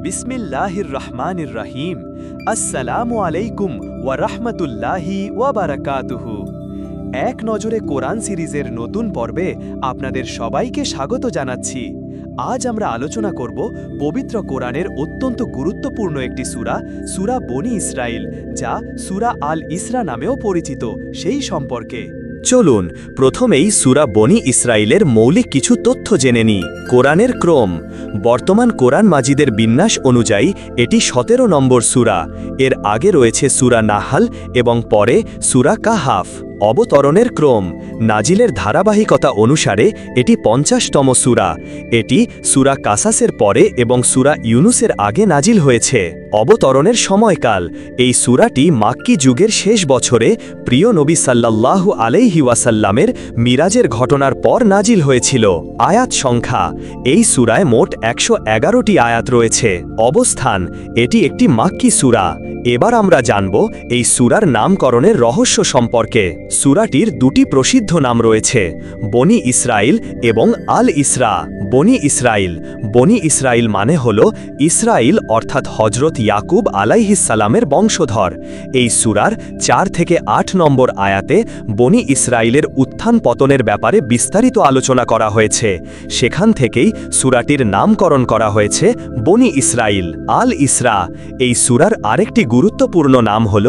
বিসমিল্লাহির রহমানির রহিম। আসসালামু আলাইকুম ওয়া রাহমাতুল্লাহি ওয়া বারাকাতুহু। এক নজরে কোরআন সিরিজের নতুন পর্বে আপনাদের সবাইকে স্বাগত জানাচ্ছি। আজ আমরা আলোচনা করব পবিত্র কোরআনের অত্যন্ত গুরুত্বপূর্ণ একটি সূরা, সূরা বনী ইসরাইল, যা সূরা আল ইসরা নামেও পরিচিত, সেই সম্পর্কে। চলুন প্রথমেই সূরা বনী ইসরাইলের মৌলিক কিছু তথ্য জেনে নিই। কোরআনের ক্রম। বর্তমান কোরআন মাজিদের বিন্যাস অনুযায়ী এটি 17 নম্বর সূরা। এর আগে রয়েছে সূরা নাহাল এবং পরে সূরা কাহাফ। অবতরণের ক্রম। নাজিলের ধারাবাহিকতা অনুসারে এটি 50তম সূরা। এটি সূরা কাসাসের পরে এবং সূরা ইউনুসের আগে নাজিল হয়েছে। অবতরণের সময়কাল। এই সূরাটি মাক্কি যুগের শেষ বছরে প্রিয় নবী সাল্লাল্লাহু আলাইহি ওয়াসাল্লামের মিরাজের ঘটনার পর নাজিল হয়েছিল। আয়াত সংখ্যা। এই সূরায় মোট 111টি আয়াত রয়েছে। অবস্থান। এটি একটি মাক্কি সূরা। এবার আমরা জানব এই সূরার নামকরণের রহস্য সম্পর্কে। সূরাটির দুটি প্রসিদ্ধ নাম রয়েছে, বনী ইসরাইল এবং আল ইসরা। বনী ইসরাইল। বনী ইসরাইল মানে হল ইসরাইল অর্থাৎ হজরত ইয়াকুব আলাইহিসসালামের বংশধর। এই সূরার 4 থেকে 8 নম্বর আয়াতে বনী ইসরাইলের উত্থান পতনের ব্যাপারে বিস্তারিত আলোচনা করা হয়েছে। সেখান থেকেই সূরাটির নামকরণ করা হয়েছে বনী ইসরাইল। আল ইসরা। এই সূরার আরেকটি গুরুত্বপূর্ণ নাম হল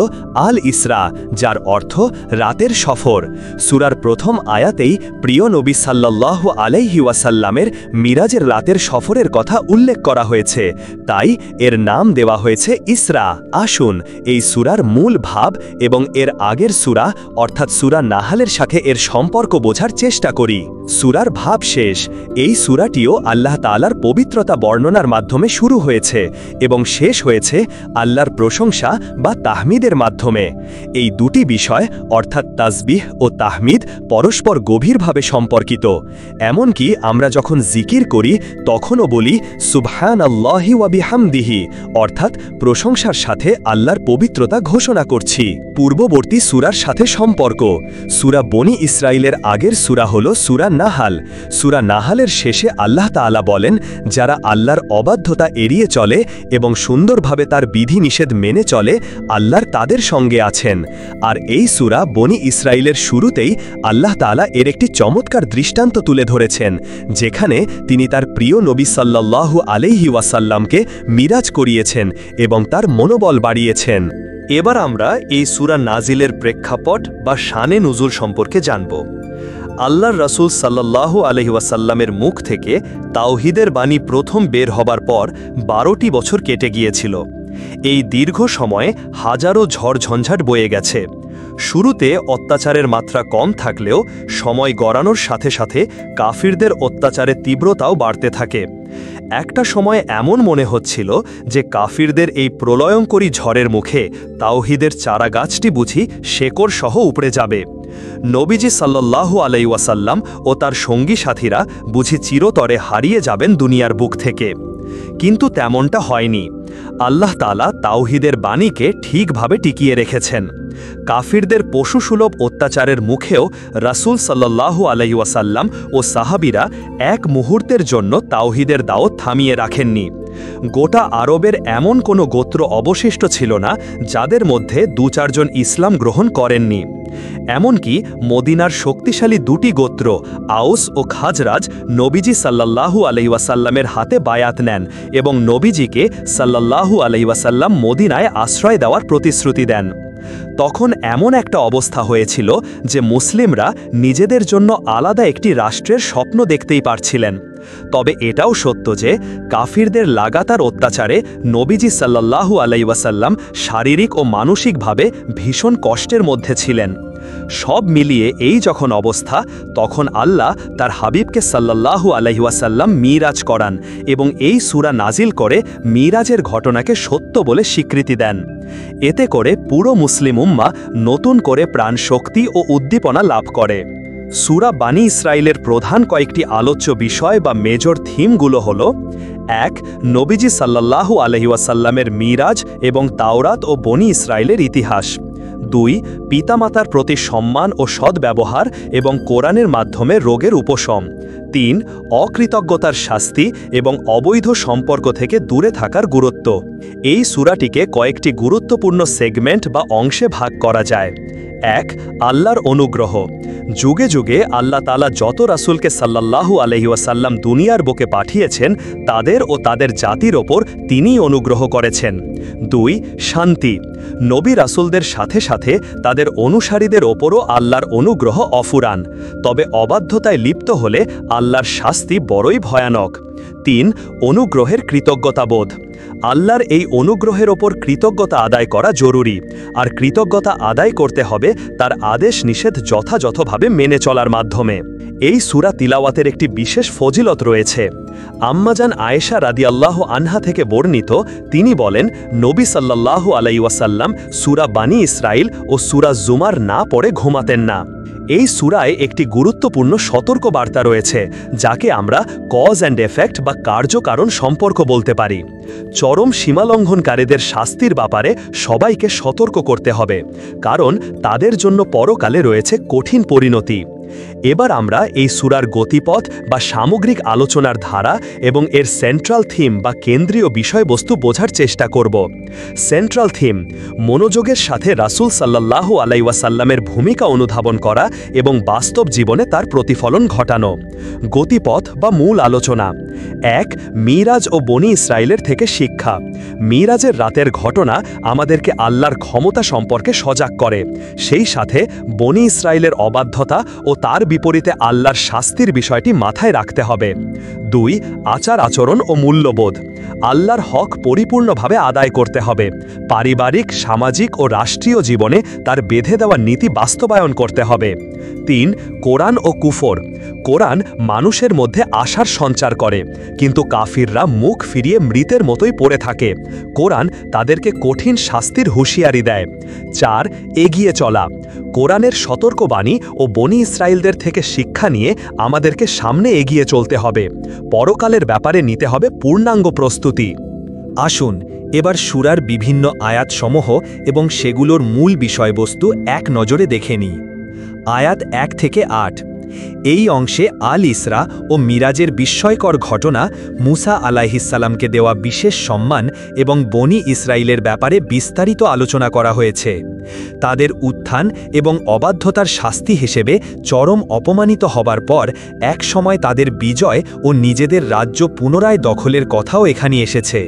আল ইসরা, যার অর্থ রাতের সফর। সূরার প্রথম আয়াতেই প্রিয় নবী সাল্লাল্লাহু আলাইহি ওয়াসাল্লামের মিরাজের রাতের সফরের কথা উল্লেখ করা হয়েছে, তাই এর নাম দেওয়া হয়েছে ইসরা। আসুন এই সূরার মূল ভাব এবং এর আগের সূরা অর্থাৎ সূরা নাহালের সাথে এর সম্পর্ক বোঝার চেষ্টা করি। সূরার ভাব শেষ। এই সূরাটিও আল্লাহ তাআলার পবিত্রতা বর্ণনার মাধ্যমে শুরু হয়েছে এবং শেষ হয়েছে আল্লাহর প্রশংসা বা তাহমিদের মাধ্যমে। এই দুটি বিষয় অর্থাৎ তাসবিহ ও তাহমিদ পরস্পর গভীরভাবে সম্পর্কিত। এমনকি আমরা যখন জিকির করি তখনও বলি সুবহানাল্লাহি ওয়া বিহামদিহি, অর্থাৎ প্রশংসার সাথে আল্লাহর পবিত্রতা ঘোষণা করছি। পূর্ববর্তী সূরার সাথে সম্পর্ক। সূরা বনী ইসরাইলের আগের সূরা হল সূরা নাহাল। সূরা নাহালের শেষে আল্লাহ তাআলা বলেন, যারা আল্লাহর অবাধ্যতা এড়িয়ে চলে এবং সুন্দরভাবে তার বিধিনিষেধ মেনে চলে, আল্লাহর তাদের সঙ্গে আছেন। আর এই সূরা বনী ইসরাইলের শুরুতেই আল্লাহ তাআলা এর একটি চমৎকার দৃষ্টান্ত তুলে ধরেছেন, যেখানে তিনি তার প্রিয় নবী সাল্লাল্লাহু আলাইহি ওয়াসাল্লামকে মিরাজ করিয়েছেন এবং তার মনোবল বাড়িয়েছেন। এবার আমরা এই সূরা নাজিলের প্রেক্ষাপট বা শানে নুজুল সম্পর্কে জানব। আল্লাহর রাসূল সাল্লাল্লাহু আলাইহি ওয়াসাল্লামের মুখ থেকে তাওহীদের বাণী প্রথম বের হবার পর 12টি বছর কেটে গিয়েছিল। এই দীর্ঘ সময়ে হাজারো ঝড়ঝঞ্ঝাট বয়ে গেছে। শুরুতে অত্যাচারের মাত্রা কম থাকলেও সময় গড়ানোর সাথে সাথে কাফিরদের অত্যাচারের তীব্রতাও বাড়তে থাকে। একটা সময় এমন মনে হচ্ছিল যে কাফিরদের এই প্রলয়ঙ্করী ঝড়ের মুখে তাওহীদের চারাগাছটি বুঝি শেকড় সহ উপড়ে যাবে। নবীজি সাল্লাল্লাহু আলাইহি ওয়াসাল্লাম ও তার সঙ্গী সাথীরা বুঝি চিরতরে হারিয়ে যাবেন দুনিয়ার বুক থেকে। কিন্তু তেমনটা হয়নি। আল্লাহ তাআলা তাওহীদের বাণীকে ঠিকভাবে টিকিয়ে রেখেছেন। কাফিরদের পশুসুলভ অত্যাচারের মুখেও রাসূল সাল্লাল্লাহু আলাইহি ওয়াসাল্লাম ও সাহাবীরা এক মুহূর্তের জন্য তাওহীদের দাওয়াত থামিয়ে রাখেননি। গোটা আরবের এমন কোনো গোত্র অবশিষ্ট ছিল না যাদের মধ্যে 2-4 জন ইসলাম গ্রহণ করেননি। এমনকি মদিনার শক্তিশালী দুটি গোত্র আউস ও খাজরাজ নবীজি সাল্লাল্লাহু আলাইহি ওয়াসাল্লামের হাতে বায়াত নেন এবং নবীজিকে সাল্লাল্লাহু আলাইহি ওয়াসাল্লাম মদিনায় আশ্রয় দেওয়ার প্রতিশ্রুতি দেন। তখন এমন একটা অবস্থা হয়েছিল যে মুসলিমরা নিজেদের জন্য আলাদা একটি রাষ্ট্রের স্বপ্ন দেখতেই পারছিলেন। তবে এটাও সত্য যে কাফিরদের লাগাতার অত্যাচারে নবীজি সাল্লাল্লাহু আলাইহি ওয়াসাল্লাম শারীরিক ও মানসিকভাবে ভীষণ কষ্টের মধ্যে ছিলেন। সব মিলিয়ে এই যখন অবস্থা, তখন আল্লাহ তার হাবিবকে সাল্লাল্লাহু আলাইহি ওয়াসাল্লাম মিরাজ করান এবং এই সূরা নাজিল করে মিরাজের ঘটনাকে সত্য বলে স্বীকৃতি দেন। এতে করে পুরো মুসলিম উম্মাহ নতুন করে প্রাণ শক্তি ও উদ্দীপনা লাভ করে। সূরা বনী ইসরাইলের প্রধান কয়েকটি আলোচ্য বিষয় বা মেজর থিমগুলো হল: 1. নবীজি সাল্লাল্লাহু আলাইহি ওয়াসাল্লামের মিরাজ এবং তাওরাত ও বনী ইসরাইলের ইতিহাস। 2 পিতামাতার প্রতি সম্মান ও সদ্ব্যবহার এবং কোরআনের মাধ্যমে রোগের উপশম। 3 অকৃতজ্ঞতার শাস্তি এবং অবৈধ সম্পর্ক থেকে দূরে থাকার গুরুত্ব। এই সূরাটিকে কয়েকটি গুরুত্বপূর্ণ সেগমেন্ট বা অংশে ভাগ করা যায়। 1 আল্লাহর অনুগ্রহ। যুগে যুগে আল্লাহ তাআলা যত রাসূলকে সাল্লাল্লাহু আলাইহি ওয়াসাল্লাম দুনিয়ার বুকে পাঠিয়েছেন তাদের ও তাদের জাতির ওপর তিনিই অনুগ্রহ করেছেন। 2 শান্তি। নবী রাসূলদের সাথে সাথে তাদের অনুসারীদের ওপরও আল্লাহর অনুগ্রহ অফুরান, তবে অবাধ্যতায় লিপ্ত হলে আল্লাহর শাস্তি বড়ই ভয়ানক। 3 অনুগ্রহের কৃতজ্ঞতাবোধ। আল্লাহর এই অনুগ্রহের ওপর কৃতজ্ঞতা আদায় করা জরুরি, আর কৃতজ্ঞতা আদায় করতে হবে তার আদেশ নিষেধ যথাযথভাবে মেনে চলার মাধ্যমে। এই সূরা তিলাওয়াতের একটি বিশেষ ফজিলত রয়েছে। আম্মাজান আয়েশা রাদিয়াল্লাহু আনহা থেকে বর্ণিত, তিনি বলেন, নবী সাল্লাল্লাহু আলাইহি ওয়াসাল্লাম সূরা বানী ইসরাইল ও সূরা জুমার না পড়ে ঘুমাতেন না। এই সূরায় একটি গুরুত্বপূর্ণ সতর্ক বার্তা রয়েছে, যাকে আমরা কজ অ্যান্ড এফেক্ট বা কার্যকারণ সম্পর্ক বলতে পারি। চরম সীমালঙ্ঘনকারীদের শাস্তির ব্যাপারে সবাইকে সতর্ক করতে হবে, কারণ তাদের জন্য পরকালে রয়েছে কঠিন পরিণতি। এবার আমরা এই সূরার গতিপথ বা সামগ্রিক আলোচনার ধারা এবং এর সেন্ট্রাল থিম বা কেন্দ্রীয় বিষয়বস্তু বোঝার চেষ্টা করব। সেন্ট্রাল থিম: মনোযোগের সাথে রাসূল সাল্লাল্লাহু আলাইহি ওয়াসাল্লামের ভূমিকা অনুধাবন করা এবং বাস্তব জীবনে তার প্রতিফলন ঘটানো। গতিপথ বা মূল আলোচনা: 1 মিরাজ ও বনী ইসরাইলের থেকে শিক্ষা। মিরাজের রাতের ঘটনা আমাদেরকে আল্লাহর ক্ষমতা সম্পর্কে সজাগ করে, সেই সাথে বনী ইসরাইলের অবাধ্যতা ও তার বিপরীতে আল্লাহর শাস্তির বিষয়টি মাথায় রাখতে হবে। 2 আচার আচরণ ও মূল্যবোধ। আল্লাহর হক পরিপূর্ণভাবে আদায় করতে হবে, পারিবারিক, সামাজিক ও রাষ্ট্রীয় জীবনে তার বেঁধে দেওয়া নীতি বাস্তবায়ন করতে হবে। 3 কোরআন ও কুফর। কোরআন মানুষের মধ্যে আশার সঞ্চার করে, কিন্তু কাফিররা মুখ ফিরিয়ে মৃতের মতোই পড়ে থাকে। কোরআন তাদেরকে কঠিন শাস্তির হুঁশিয়ারি দেয়। 4 এগিয়ে চলা। কোরআনের সতর্কবাণী ও বনী ইসরাইলদের থেকে শিক্ষা নিয়ে আমাদেরকে সামনে এগিয়ে চলতে হবে। পরকালের ব্যাপারে নিতে হবে পূর্ণাঙ্গ প্রস্তুতি। আসুন এবার সূরার বিভিন্ন আয়াতসমূহ এবং সেগুলোর মূল বিষয়বস্তু এক নজরে দেখে নিই। আয়াত 1 থেকে 8। এই অংশে আল ইসরা ও মিরাজের বিস্ময়কর ঘটনা, মুসা আলাইহিসসালামকে দেওয়া বিশেষ সম্মান এবং বনী ইসরাইলের ব্যাপারে বিস্তারিত আলোচনা করা হয়েছে। তাদের উত্থান এবং অবাধ্যতার শাস্তি হিসেবে চরম অপমানিত হবার পর এক সময় তাদের বিজয় ও নিজেদের রাজ্য পুনরায় দখলের কথাও এখানে এসেছে।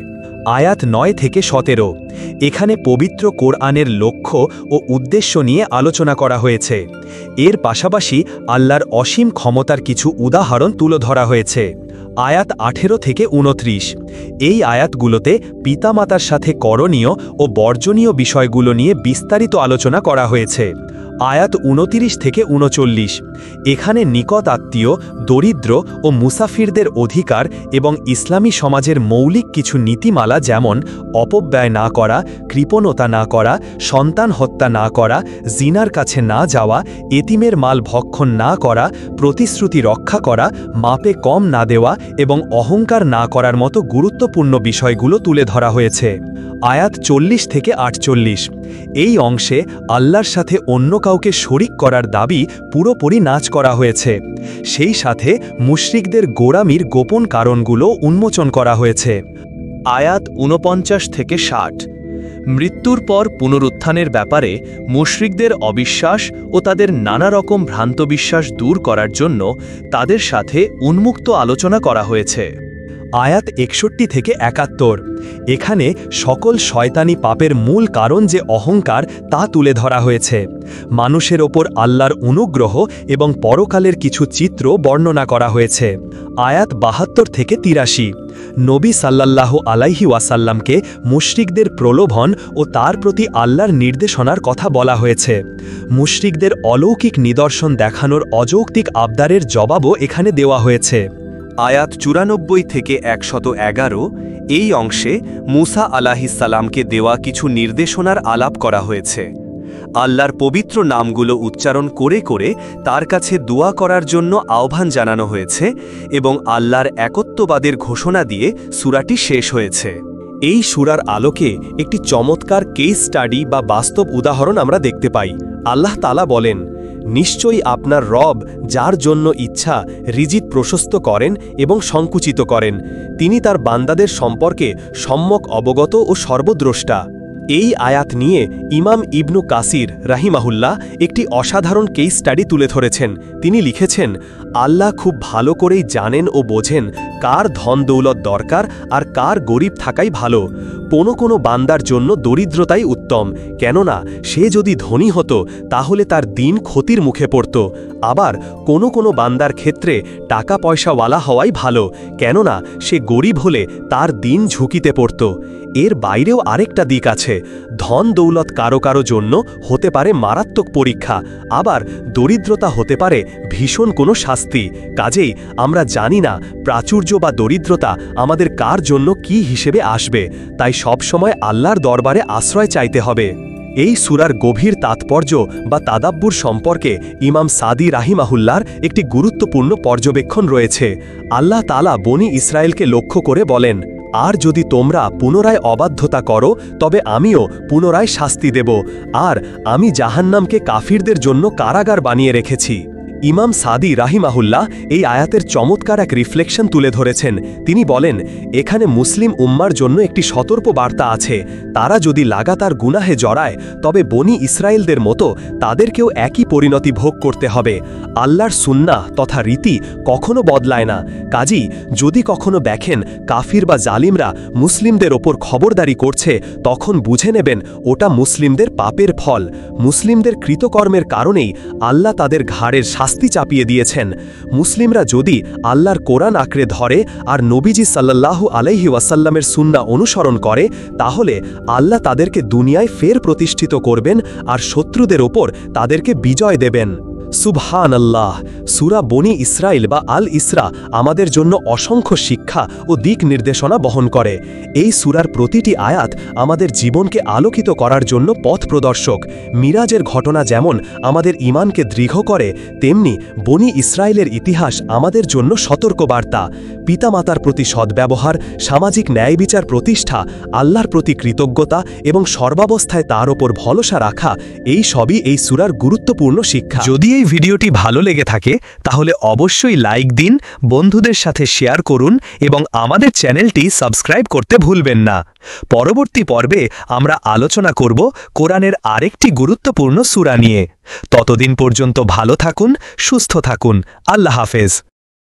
আয়াত 9 থেকে 17। এখানে পবিত্র কোরআনের লক্ষ্য ও উদ্দেশ্য নিয়ে আলোচনা করা হয়েছে। এর পাশাপাশি আল্লাহর অসীম ক্ষমতার কিছু উদাহরণ তুলে ধরা হয়েছে। আয়াত 18 থেকে 29। এই আয়াতগুলোতে পিতামাতার সাথে করণীয় ও বর্জনীয় বিষয়গুলো নিয়ে বিস্তারিত আলোচনা করা হয়েছে। আয়াত 29 থেকে 39। এখানে নিকট আত্মীয়, দরিদ্র ও মুসাফিরদের অধিকার এবং ইসলামী সমাজের মৌলিক কিছু নীতিমালা, যেমন অপব্যয় না করা, কৃপণতা না করা, সন্তান হত্যা না করা, জিনার কাছে না যাওয়া, এতিমের মাল ভক্ষণ না করা, প্রতিশ্রুতি রক্ষা করা, মাপে কম না দেওয়া এবং অহংকার না করার মতো গুরুত্বপূর্ণ বিষয়গুলো তুলে ধরা হয়েছে। আয়াত 40 থেকে 48। এই অংশে আল্লাহর সাথে অন্য কাউকে শরিক করার দাবি পুরোপুরি নাচ করা হয়েছে। সেই সাথে মুশরিকদের গোঁড়ামির গোপন কারণগুলো উন্মোচন করা হয়েছে। আয়াত 49 থেকে 60। মৃত্যুর পর পুনরুত্থানের ব্যাপারে মুশরিকদের অবিশ্বাস ও তাদের নানা রকম ভ্রান্ত বিশ্বাস দূর করার জন্য তাদের সাথে উন্মুক্ত আলোচনা করা হয়েছে। আয়াত 61 থেকে 71। এখানে সকল শয়তানি পাপের মূল কারণ যে অহংকার, তা তুলে ধরা হয়েছে। মানুষের ওপর আল্লাহর অনুগ্রহ এবং পরকালের কিছু চিত্র বর্ণনা করা হয়েছে। আয়াত 72 থেকে 83। নবী সাল্লাল্লাহু আলাইহি ওয়াসাল্লামকে মুশরিকদের প্রলোভন ও তার প্রতি আল্লাহর নির্দেশনার কথা বলা হয়েছে। মুশরিকদের অলৌকিক নিদর্শন দেখানোর অযৌক্তিক আবদারের জবাবও এখানে দেওয়া হয়েছে। আয়াত 94 থেকে 111। এই অংশে মুসা আলাইহিসসালামকে দেওয়া কিছু নির্দেশনার আলাপ করা হয়েছে। আল্লাহর পবিত্র নামগুলো উচ্চারণ করে করে তার কাছে দোয়া করার জন্য আহ্বান জানানো হয়েছে এবং আল্লাহর একত্ববাদের ঘোষণা দিয়ে সূরাটি শেষ হয়েছে। এই সূরার আলোকে একটি চমৎকার কেস স্টাডি বা বাস্তব উদাহরণ আমরা দেখতে পাই। আল্লাহ তাআলা বলেন, নিশ্চয়ই আপনার রব যার জন্য ইচ্ছা রিজিক প্রশস্ত করেন এবং সংকুচিত করেন, তিনি তার বান্দাদের সম্পর্কে সম্যক অবগত ও সর্বদ্রষ্টা। এই আয়াত নিয়ে ইমাম ইবনু কাসির রাহিমাহুল্লাহ একটি অসাধারণ কেস স্টাডি তুলে ধরেছেন। তিনি লিখেছেন, আল্লাহ খুব ভালো করেই জানেন ও বোঝেন কার ধন দৌলত দরকার আর কার গরিব থাকাই ভালো। কোনো বান্দার জন্য দরিদ্রতাই উত্তম, কেননা সে যদি ধনী হতো তাহলে তার দিন ক্ষতির মুখে পড়ত। আবার কোনো বান্দার ক্ষেত্রে টাকা পয়সাওয়ালা হওয়াই ভালো, কেননা সে গরিব হলে তার দিন ঝুঁকিতে পড়ত। এর বাইরেও আরেকটা দিক আছে, ধন দৌলত কারো কারো জন্য হতে পারে মারাত্মক পরীক্ষা, আবার দরিদ্রতা হতে পারে ভীষণ কোনো শাস্তি। কাজেই আমরা জানি না প্রাচুর্য বা দরিদ্রতা আমাদের কার জন্য কি হিসেবে আসবে, তাই সবসময় আল্লাহর দরবারে আশ্রয় চাইতে হবে। এই সূরার গভীর তাৎপর্য বা তাদাব্বুর সম্পর্কে ইমাম সাদি রাহিমাহুল্লাহর একটি গুরুত্বপূর্ণ পর্যবেক্ষণ রয়েছে। আল্লাহ তাআলা বনি ইসরায়েলকে লক্ষ্য করে বলেন, আর যদি তোমরা পুনরায় অবাধ্যতা করো তবে আমিও পুনরায় শাস্তি দেব, আর আমি জাহান্নামকে কাফিরদের জন্য কারাগার বানিয়ে রেখেছি। ইমাম সাদি রাহিমাহুল্লাহ এই আয়াতের চমৎকার এক রিফ্লেকশন তুলে ধরেছেন। তিনি বলেন, এখানে মুসলিম উম্মার জন্য একটি সতর্ক বার্তা আছে। তারা যদি লাগাতার গুনাহে জড়ায় তবে বনি ইসরায়েলদের মতো তাদেরকেও একই পরিণতি ভোগ করতে হবে। আল্লাহর সুন্নাহ তথা রীতি কখনো বদলায় না। কাজী যদি কখনো দেখেন কাফির বা জালিমরা মুসলিমদের ওপর খবরদারি করছে, তখন বুঝে নেবেন ওটা মুসলিমদের পাপের ফল। মুসলিমদের কৃতকর্মের কারণেই আল্লাহ তাদের ঘাড়ের শাস্তি চাপিয়ে দিয়েছেন। মুসলিমরা যদি আল্লাহর কোরআন আঁকড়ে ধরে আর নবীজি সাল্লাল্লাহু আলাইহি ওয়াসাল্লামের সুন্নাহ অনুসরণ করে, তাহলে আল্লাহ তাদেরকে দুনিয়ায় ফের প্রতিষ্ঠিত করবেন আর শত্রুদের ওপর তাদেরকে বিজয় দেবেন। সুবহানাল্লাহ। সূরা বনি ইসরাইল বা আল ইসরা আমাদের জন্য অসংখ্য শিক্ষা ও দিক নির্দেশনা বহন করে। এই সূরার প্রতিটি আয়াত আমাদের জীবনকে আলোকিত করার জন্য পথ প্রদর্শক। মিরাজের ঘটনা যেমন আমাদের ঈমানকে দৃঢ় করে, তেমনি বনি ইসরাইলের ইতিহাস আমাদের জন্য সতর্কবার্তা। পিতামাতার প্রতি সদ্ব্যবহার, সামাজিক ন্যায় বিচার প্রতিষ্ঠা, আল্লাহর প্রতি কৃতজ্ঞতা এবং সর্বাবস্থায় তার ওপর ভরসা রাখা, এই সবই এই সূরার গুরুত্বপূর্ণ শিক্ষা। যদি এই ভিডিওটি ভালো লেগে থাকে তাহলে অবশ্যই লাইক দিন, বন্ধুদের সাথে শেয়ার করুন এবং আমাদের চ্যানেলটি সাবস্ক্রাইব করতে ভুলবেন না। পরবর্তী পর্বে আমরা আলোচনা করব কোরআনের আরেকটি গুরুত্বপূর্ণ সূরা নিয়ে। ততদিন পর্যন্ত ভালো থাকুন, সুস্থ থাকুন। আল্লাহ হাফেজ।